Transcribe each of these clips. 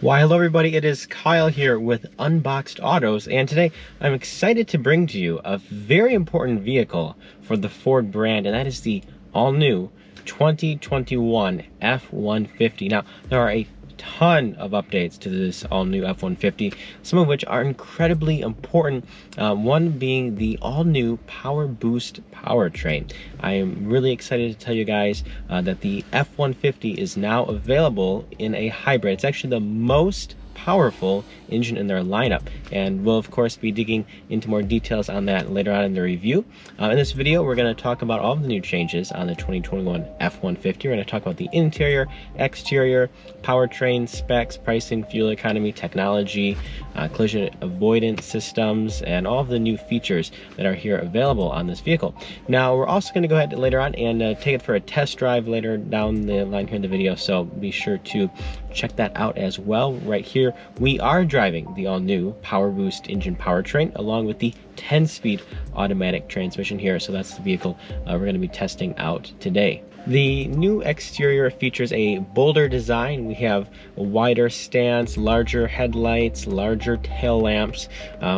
Why, hello everybody, it is Kyle here with Unboxed Autos, and today I'm excited to bring to you a very important vehicle for the Ford brand, and that is the all-new 2021 F-150. Now, there are a ton of updates to this all-new F-150, some of which are incredibly important, one being the all-new PowerBoost powertrain. I am really excited to tell you guys that the F-150 is now available in a hybrid. It's actually the most powerful engine in their lineup, and we'll of course be digging into more details on that later on in the review. In this video, we're going to talk about all of the new changes on the 2021 F-150. We're going to talk about the interior, exterior, powertrain, specs, pricing, fuel economy, technology, collision avoidance systems, and all of the new features that are here available on this vehicle. Now, we're also going to go ahead later on and take it for a test drive later down the line here in the video, so be sure to check that out as well. Right here, we are driving the all-new PowerBoost engine powertrain along with the 10-speed automatic transmission here, so that's the vehicle we're going to be testing out today. The new exterior features a bolder design. We have a wider stance, larger headlights, larger tail lamps.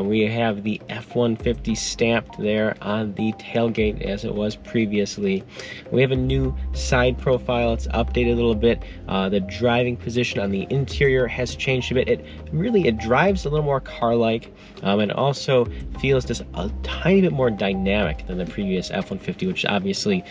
We have the F-150 stamped there on the tailgate as it was previously. We have a new side profile. It's updated a little bit. The driving position on the interior has changed a bit. It drives a little more car-like, and also feels just a tiny bit more dynamic than the previous F-150, which obviously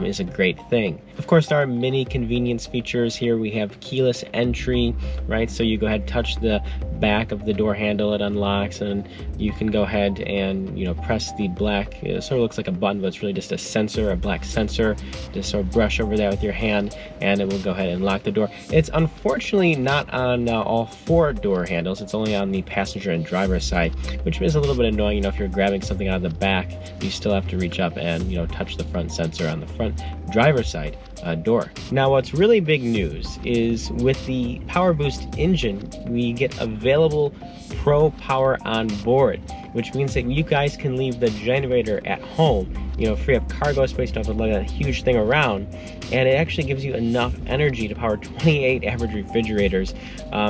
is a great thing. Of course, there are many convenience features here. We have keyless entry, right? So you go ahead and touch the back of the door handle, it unlocks, and you can go ahead and, press the black, it sort of looks like a button, but it's really just a sensor, a black sensor. Just sort of brush over that with your hand, and it will go ahead and lock the door. It's unfortunately not on all four door handles. It's only on the passenger and driver side, which is a little bit annoying. If you're grabbing something out of the back, you still have to reach up and, touch the front sensor on the front driver's side door. Now, what's really big news is with the PowerBoost engine, we get available Pro Power on board, which means that you guys can leave the generator at home, free up cargo space, don't have to lug a huge thing around, and it actually gives you enough energy to power 28 average refrigerators.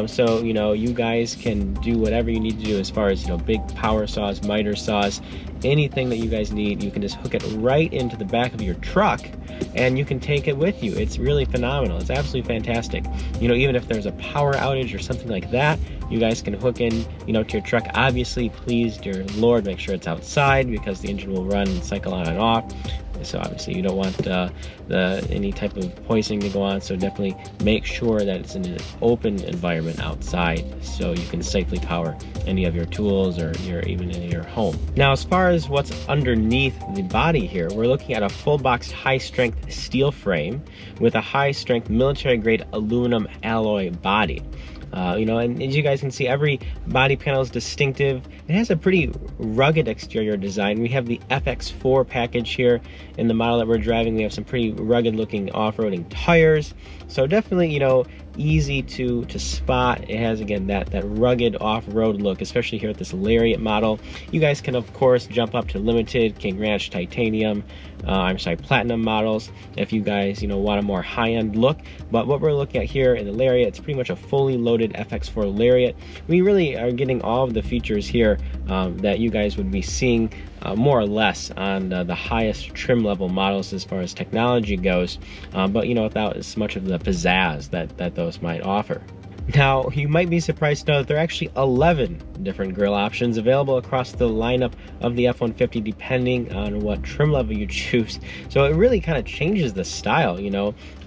So, you guys can do whatever you need to do as far as, big power saws, miter saws, anything that you guys need. You can just hook it right into the back of your truck and you can take it with you. It's really phenomenal. It's absolutely fantastic. Even if there's a power outage or something like that, you guys can hook in, to your truck. Obviously, please, dear Lord, make sure it's outside because the engine will run and cycle on and off. So obviously you don't want any type of poisoning to go on, so definitely make sure that it's in an open environment outside so you can safely power any of your tools or even in your home. Now, as far as what's underneath the body here, we're looking at a full box high-strength steel frame with a high-strength military-grade aluminum alloy body. And as you guys can see, every body panel is distinctive. It has a pretty rugged exterior design. We have the FX4 package here in the model that we're driving. We have some pretty rugged looking off-roading tires. So definitely, easy to spot. It has, again, that rugged off-road look, especially here at this Lariat model. You guys can, of course, jump up to limited, King Ranch, titanium, platinum models if you guys, want a more high-end look. But what we're looking at here in the Lariat, it's pretty much a fully loaded FX4 Lariat. We really are getting all of the features here that you guys would be seeing more or less on the highest trim level models as far as technology goes, but without as much of the pizzazz that those might offer. Now, you might be surprised to know that there are actually 11 different grille options available across the lineup of the F-150 depending on what trim level you choose. So it really kind of changes the style,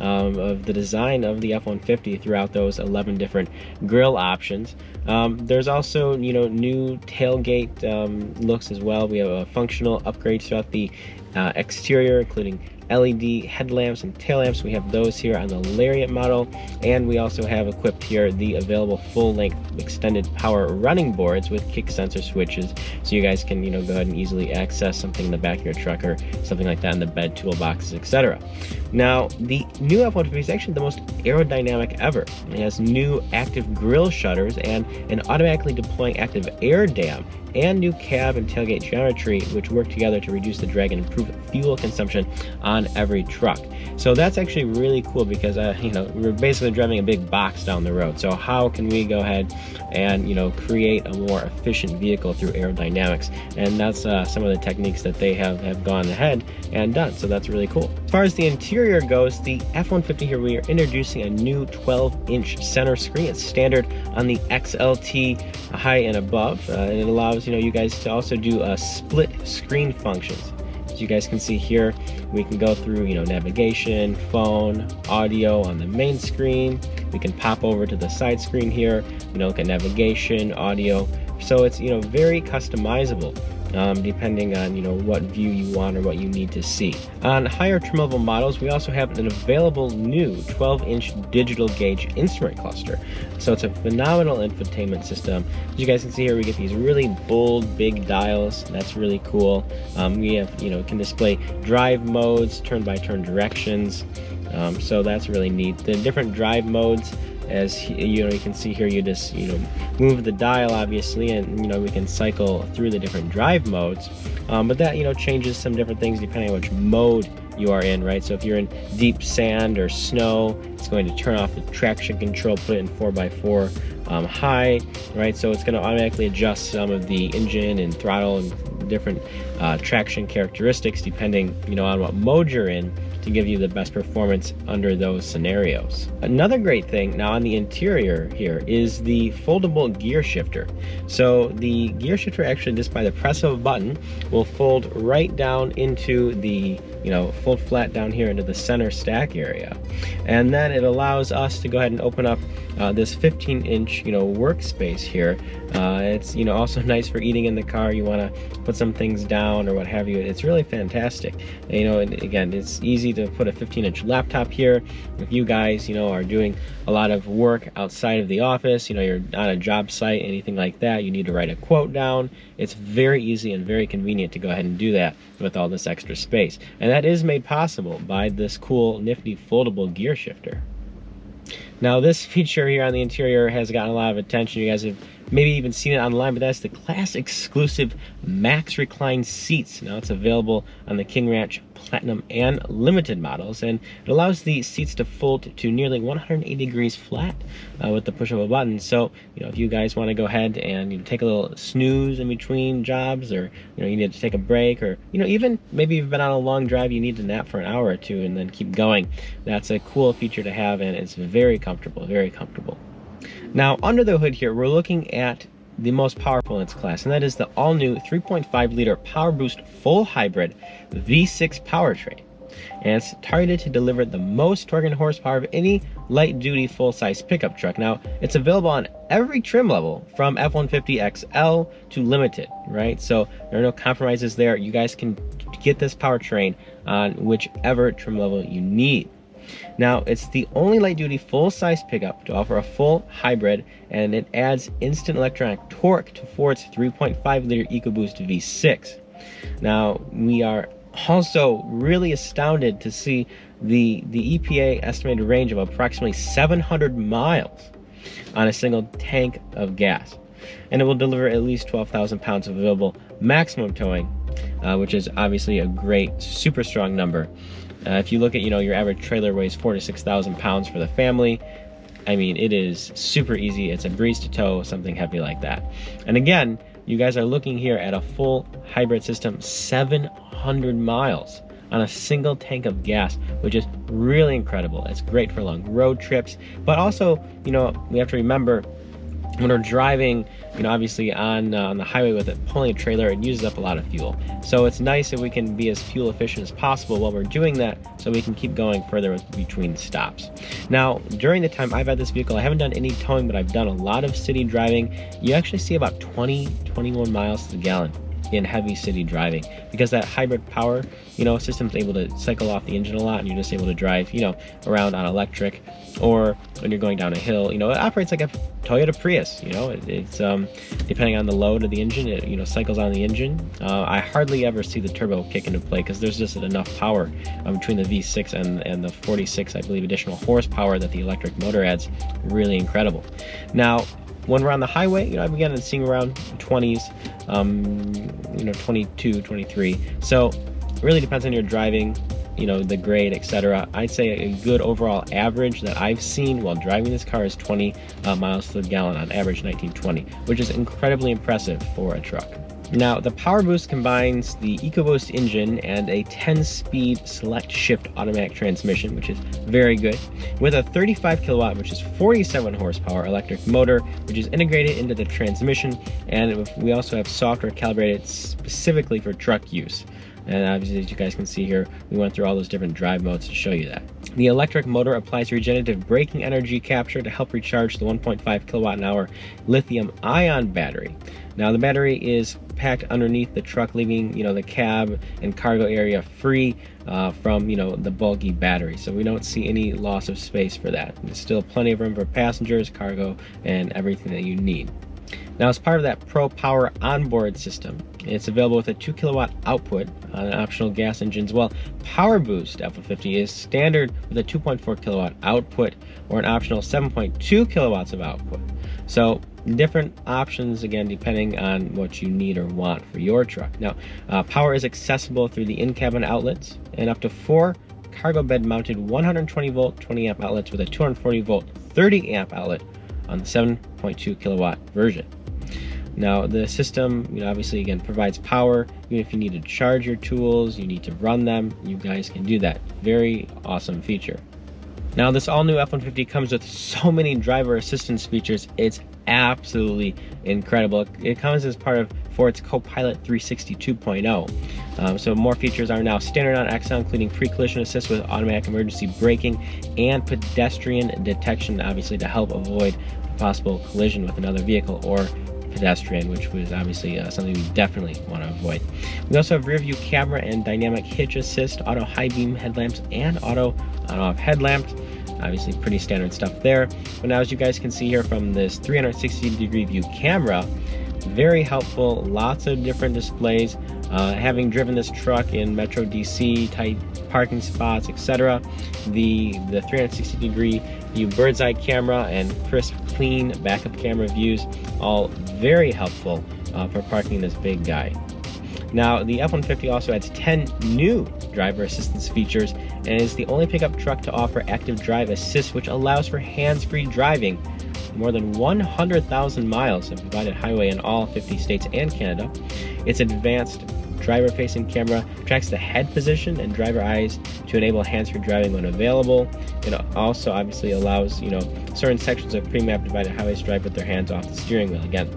of the design of the F-150 throughout those 11 different grille options. There's also, new tailgate looks as well. We have functional upgrades throughout the exterior, including LED headlamps and tail lamps. We have those here on the Lariat model, and we also have equipped here the available full-length extended power running boards with kick sensor switches, so you guys can go ahead and easily access something in the back of your truck or something like that in the bed toolboxes, etc. Now, the new F-150 is actually the most aerodynamic ever. It has new active grille shutters and an automatically deploying active air dam, and new cab and tailgate geometry, which work together to reduce the drag and improve fuel consumption on on every truck. So that's actually really cool because we're basically driving a big box down the road. So how can we go ahead and create a more efficient vehicle through aerodynamics? And that's some of the techniques that they have gone ahead and done. So that's really cool. As far as the interior goes, the F-150 here, we are introducing a new 12-inch center screen. It's standard on the XLT high and above, and it allows you guys to also do split screen functions. As you guys can see here, we can go through navigation, phone, audio on the main screen. We can pop over to the side screen here, look at navigation, audio. So it's very customizable, depending on what view you want or what you need to see. On higher trim level models, we also have an available new 12-inch digital gauge instrument cluster. So it's a phenomenal infotainment system. As you guys can see here, we get these really bold, big dials. That's really cool. We have can display drive modes, turn-by-turn directions. So that's really neat. The different drive modes, as you can see here, you just move the dial obviously, and we can cycle through the different drive modes, but that changes some different things depending on which mode you are in, right? So if you're in deep sand or snow, it's going to turn off the traction control, put it in 4x4 high, right? So it's going to automatically adjust some of the engine and throttle and different traction characteristics depending on what mode you're in, to give you the best performance under those scenarios. Another great thing now on the interior here is the foldable gear shifter. So the gear shifter actually, just by the press of a button, will fold right down into the fold flat down here into the center stack area, and then it allows us to go ahead and open up this 15-inch workspace here. It's also nice for eating in the car. You want to put some things down or what have you. It's really fantastic. And again, it's easy to put a 15-inch laptop here. If you guys are doing a lot of work outside of the office, you're on a job site, anything like that, you need to write a quote down, it's very easy and very convenient to go ahead and do that with all this extra space. And that is made possible by this cool, nifty, foldable gear shifter. Now this feature here on the interior has gotten a lot of attention. You guys have maybe even seen it online, but that's the class exclusive Max Recline seats. Now it's available on the King Ranch Platinum and Limited models, and it allows the seats to fold to nearly 180 degrees flat with the push of a button. So if you guys want to go ahead and take a little snooze in between jobs, or you need to take a break, or even maybe you've been on a long drive, you need to nap for an hour or two and then keep going, that's a cool feature to have, and it's very comfortable, very comfortable. Now under the hood here, we're looking at the most powerful in its class, and that is the all-new 3.5 liter PowerBoost full hybrid V6 powertrain. And it's targeted to deliver the most torque and horsepower of any light-duty full-size pickup truck. Now, it's available on every trim level from F150 XL to Limited, right? So there are no compromises there. You guys can get this powertrain on whichever trim level you need. Now, it's the only light-duty full-size pickup to offer a full hybrid, and it adds instant electronic torque to Ford's 3.5 liter EcoBoost V6. Now, we are also really astounded to see the EPA-estimated range of approximately 700 miles on a single tank of gas. And it will deliver at least 12,000 pounds of available maximum towing, which is obviously a great, super strong number. If you look at, your average trailer weighs 4,000 to 6,000 pounds for the family. I mean, it is super easy. It's a breeze to tow something heavy like that. And again, you guys are looking here at a full hybrid system, 700 miles on a single tank of gas, which is really incredible. It's great for long road trips, but also, we have to remember, when we're driving, obviously on the highway with it, pulling a trailer, it uses up a lot of fuel. So it's nice if we can be as fuel efficient as possible while we're doing that, so we can keep going further between stops. Now, during the time I've had this vehicle, I haven't done any towing, but I've done a lot of city driving. You actually see about 21 miles to the gallon in heavy city driving, because that hybrid power system's able to cycle off the engine a lot, and you're just able to drive around on electric, or when you're going down a hill, it operates like a Toyota Prius. It's depending on the load of the engine, it cycles on the engine. I hardly ever see the turbo kick into play, because there's just enough power between the V6 and the 46, I believe, additional horsepower that the electric motor adds. Really incredible. Now, when we're on the highway, I've begun seeing around 20s, 22, 23. So it really depends on your driving you know, the grade, etc. I'd say a good overall average that I've seen while driving this car is 20 miles to the gallon on average 1920, which is incredibly impressive for a truck. Now, the PowerBoost combines the EcoBoost engine and a 10-speed SelectShift automatic transmission, which is very good, with a 35 kilowatt, which is 47 horsepower electric motor, which is integrated into the transmission, and we also have software calibrated specifically for truck use. And obviously, as you guys can see here, we went through all those different drive modes to show you that. The electric motor applies regenerative braking energy capture to help recharge the 1.5 kilowatt an hour lithium ion battery. Now, the battery is packed underneath the truck, leaving, you know, the cab and cargo area free from, you know, the bulky battery. So we don't see any loss of space for that. There's still plenty of room for passengers, cargo, and everything that you need. Now, as part of that Pro Power onboard system, it's available with a 2 kilowatt output on an optional gas engine as well. PowerBoost F150 is standard with a 2.4 kilowatt output or an optional 7.2 kilowatts of output. So different options, again, depending on what you need or want for your truck. Now, power is accessible through the in-cabin outlets and up to 4 cargo bed mounted 120 volt 20 amp outlets with a 240 volt 30 amp outlet on the 7.2 kilowatt version. Now, the system, you know, obviously, again, provides power. Even if you need to charge your tools, you need to run them, you guys can do that. Very awesome feature. Now, this all-new F-150 comes with so many driver assistance features. It's absolutely incredible. It comes as part of Ford's Copilot 360 2.0. So more features are now standard on Excel, including pre-collision assist with automatic emergency braking and pedestrian detection, obviously to help avoid a possible collision with another vehicle or pedestrian, which was obviously something we definitely want to avoid. We also have rear view camera and dynamic hitch assist, auto high beam headlamps, and auto on-off headlamps. Obviously pretty standard stuff there. But now, as you guys can see here from this 360-degree view camera, very helpful, lots of different displays. Having driven this truck in Metro DC, tight parking spots, etc., the 360-degree view bird's eye camera and crisp, clean backup camera views, all very helpful for parking this big guy. Now, the F-150 also adds 10 new driver assistance features and is the only pickup truck to offer active drive assist, which allows for hands-free driving. More than 100,000 miles of divided highway in all 50 states and Canada. Its advanced driver-facing camera tracks the head position and driver eyes to enable hands-free driving when available. It also obviously allows, you know, certain sections of pre-map divided highways to drive with their hands off the steering wheel again.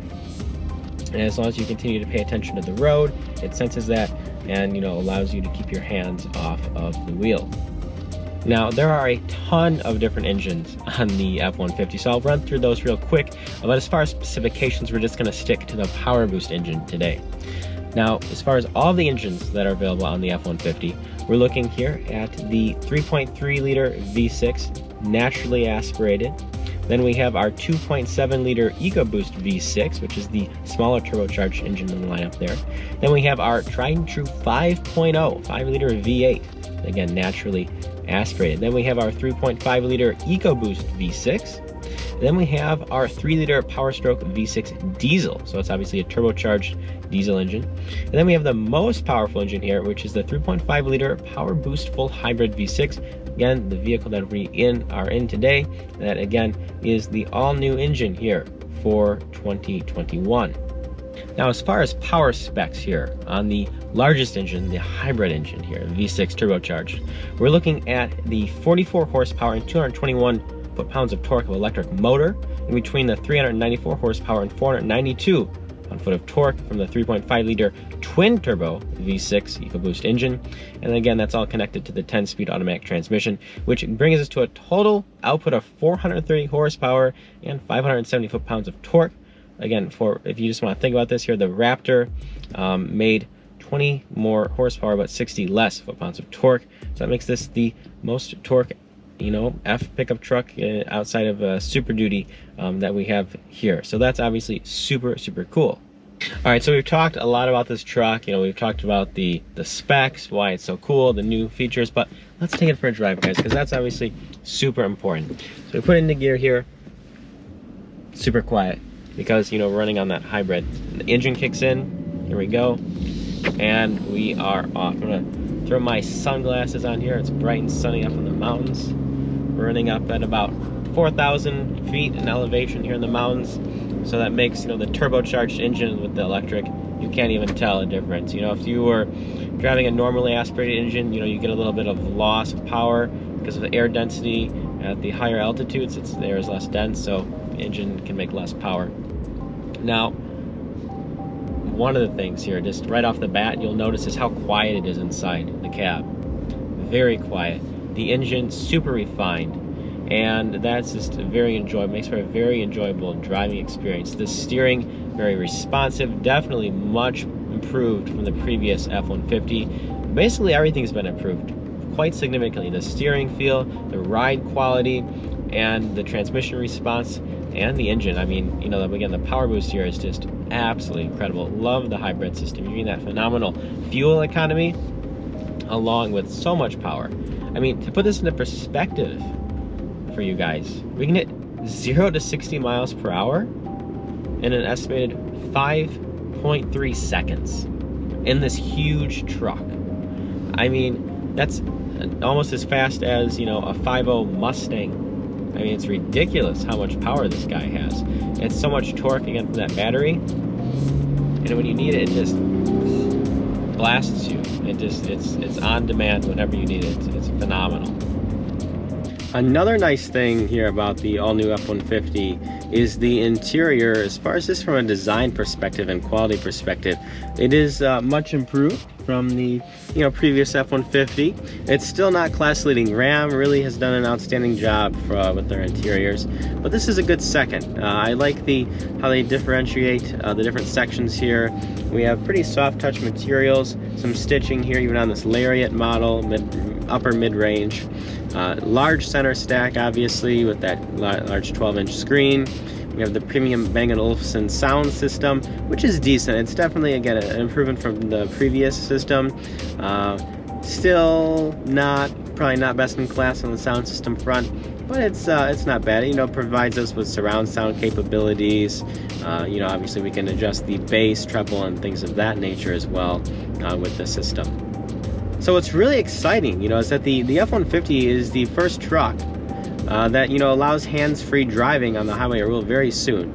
And as long as you continue to pay attention to the road, it senses that and, you know, allows you to keep your hands off of the wheel. Now, there are a ton of different engines on the F-150, so I'll run through those real quick. But as far as specifications, we're just going to stick to the PowerBoost engine today. Now, as far as all the engines that are available on the F-150, we're looking here at the 3.3 liter V6 naturally aspirated. Then we have our 2.7 liter EcoBoost V6, which is the smaller turbocharged engine in the lineup there. Then we have our tried and true 5.0 5 liter V8, again naturally aspirated. Then we have our 3.5 liter EcoBoost V6. Then we have our 3 liter Powerstroke V6 diesel, so it's obviously a turbocharged diesel engine. And then we have the most powerful engine here, which is the 3.5 liter PowerBoost full hybrid V6. Again, the vehicle that we are in today, that again is the all-new engine here for 2021. Now, as far as power specs here on the largest engine, the hybrid engine here, V6 turbocharged, we're looking at the 44 horsepower and 221 foot-pounds of torque of electric motor, in between the 394 horsepower and 492 pound-foot of torque from the 3.5 liter twin-turbo V6 EcoBoost engine. And again, that's all connected to the 10-speed automatic transmission, which brings us to a total output of 430 horsepower and 570 foot-pounds of torque. Again, if you just want to think about this here, the Raptor made 20 more horsepower but 60 less foot-pounds of torque. So that makes this the most torque, you know, F pickup truck outside of Super Duty that we have here. So that's obviously super, super cool. All right, so we've talked a lot about this truck. You know, we've talked about the specs, why it's so cool, the new features, but let's take it for a drive, guys, because that's obviously super important. So we put it into gear here, super quiet, because, you know, we're running on that hybrid. The engine kicks in, here we go, and we are off. I'm gonna throw my sunglasses on here. It's bright and sunny up in the mountains. We're running up at about 4,000 feet in elevation here in the mountains. So that makes, the turbocharged engine with the electric, you can't even tell a difference. If you were driving a normally aspirated engine, you get a little bit of loss of power because of the air density at the higher altitudes. The air is less dense, so the engine can make less power. Now, one of the things here, just right off the bat, you'll notice is how quiet it is inside the cab. Very quiet. The engine, super refined. And that's just very enjoyable, makes for a very enjoyable driving experience. The steering, very responsive, definitely much improved from the previous F-150. Basically everything's been improved quite significantly. The steering feel, the ride quality, and the transmission response, and the engine. I mean, again, the PowerBoost here is just absolutely incredible. Love the hybrid system. You're getting that phenomenal fuel economy along with so much power. I mean, to put this into perspective for you guys, we can hit 0 to 60 miles per hour in an estimated 5.3 seconds in this huge truck. I mean, that's almost as fast as, a 5.0 Mustang. I mean, it's ridiculous how much power this guy has. It's so much torque, again, from that battery. And when you need it, it just blasts you. It's on demand whenever you need it. It's phenomenal. Another nice thing here about the all-new F-150 is the interior. As far as this from a design perspective and quality perspective, it is much improved from the previous F-150. It's still not class-leading. Ram really has done an outstanding job with their interiors, but this is a good second. I like how they differentiate the different sections here. We have pretty soft touch materials, some stitching here even on this Lariat model, upper mid-range. Large center stack, obviously, with that large 12-inch screen. We have the premium Bang & Olufsen sound system, which is decent. It's definitely, again, an improvement from the previous system. Still probably not best in class on the sound system front, but it's not bad. It provides us with surround sound capabilities. Obviously we can adjust the bass, treble, and things of that nature as well with the system. So what's really exciting, is that the F-150 is the first truck that, allows hands-free driving on the highway real very soon.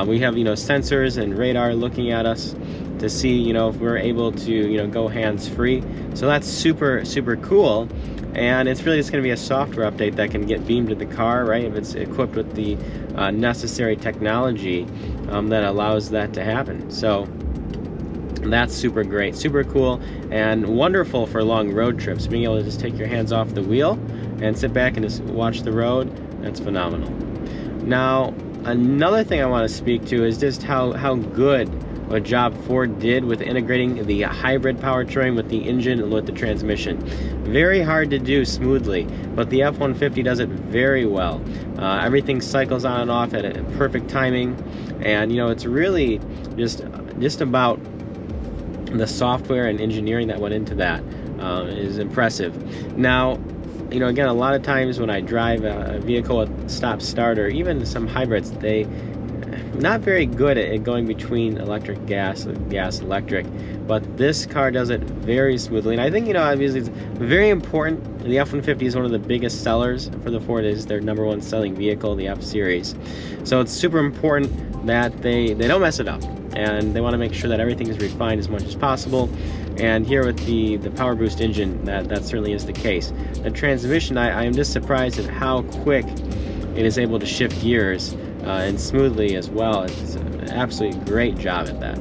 We have, sensors and radar looking at us to see, if we're able to, go hands-free. So that's super, super cool. And it's really just going to be a software update that can get beamed to the car, right? If it's equipped with the necessary technology that allows that to happen. So that's super great, super cool, and wonderful for long road trips. Being able to just take your hands off the wheel and sit back and just watch the road, that's phenomenal. Now, another thing I want to speak to is just how good a job Ford did with integrating the hybrid powertrain with the engine and with the transmission. Very hard to do smoothly, but the F-150 does it very well. Everything cycles on and off at a perfect timing, and it's really just about the software and engineering that went into that is impressive. Now, again, a lot of times when I drive a vehicle with stop-start, or even some hybrids, they not very good at going between electric gas electric, but this car does it very smoothly. And I think, obviously it's very important. The F-150 is one of the biggest sellers for the Ford. It is their #1 selling vehicle, the F-Series. So it's super important that they don't mess it up, and they want to make sure that everything is refined as much as possible. And here with the PowerBoost engine, that certainly is the case. The transmission, I am just surprised at how quick it is able to shift gears and smoothly as well. It's an absolutely great job at that.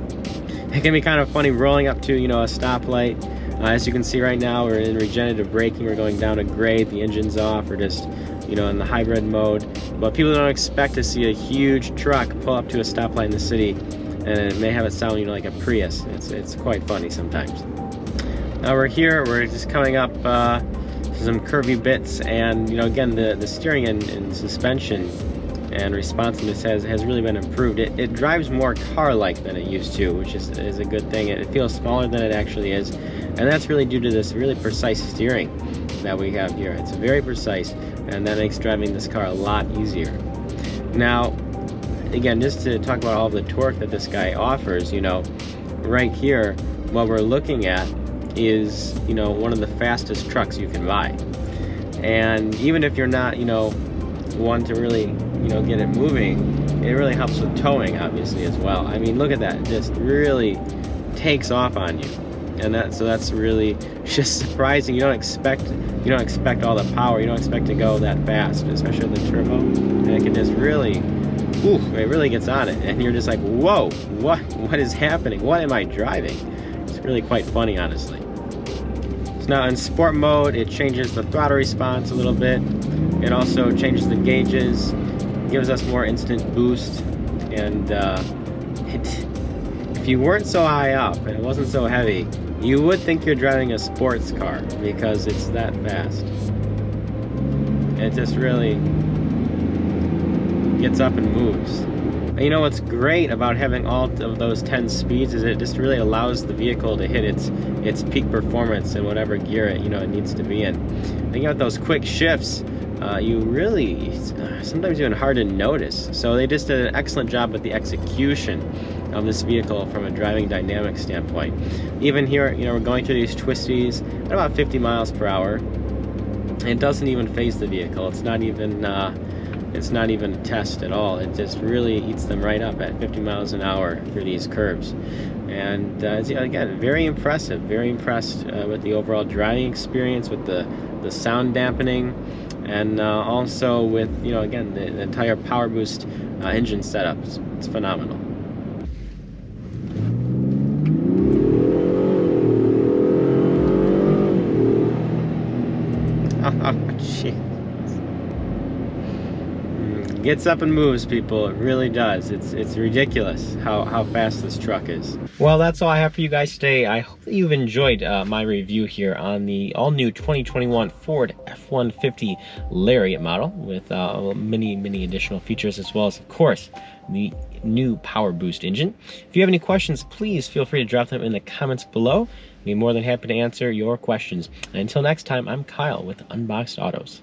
It can be kind of funny rolling up to a stoplight. As you can see right now, we're in regenerative braking. We're going down a grade, the engine's off. We're just in the hybrid mode. But people don't expect to see a huge truck pull up to a stoplight in the city, and it may have it sound like a Prius. It's quite funny sometimes. Now we're here, we're just coming up to some curvy bits, and again, the steering and suspension and responsiveness has really been improved. It drives more car-like than it used to, which is a good thing. It feels smaller than it actually is, and that's really due to this really precise steering that we have here. It's very precise, and that makes driving this car a lot easier. Now, again, just to talk about all the torque that this guy offers, right here, what we're looking at is, you know, one of the fastest trucks you can buy. And even if you're not, you know, one to really, you know, get it moving, it really helps with towing, obviously, as well. I mean, look at that, it just really takes off on you. And that's really just surprising. You don't expect all the power. You don't expect to go that fast, especially with the turbo. And it can just really, it really gets on it. And you're just like, whoa, what is happening? What am I driving? It's really quite funny, honestly. So now in sport mode, it changes the throttle response a little bit. It also changes the gauges, gives us more instant boost, and if you weren't so high up and it wasn't so heavy, you would think you're driving a sports car because it's that fast. It just really gets up and moves. And you know what's great about having all of those 10 speeds is it just really allows the vehicle to hit its peak performance in whatever gear it needs to be in. And you know, with those quick shifts, you really sometimes even hard to notice. So they just did an excellent job with the execution of this vehicle from a driving dynamic standpoint. Even here, you know, we're going through these twisties at about 50 miles per hour. It doesn't even phase the vehicle. It's not even a test at all. It just really eats them right up at 50 miles an hour through these curves. And again, very impressive. Very impressed with the overall driving experience, with the sound dampening, and also with, you know, again, the entire PowerBoost engine setup. It's phenomenal. Oh, jeez. Gets up and moves, people. It really does. It's ridiculous how fast this truck is. Well, that's all I have for you guys today. I hope that you've enjoyed my review here on the all-new 2021 Ford F150 Lariat model with many additional features, as well as, of course, the new PowerBoost engine. If you have any questions, please feel free to drop them in the comments below. I'll be more than happy to answer your questions. And until next time, I'm Kyle with Unboxed Autos.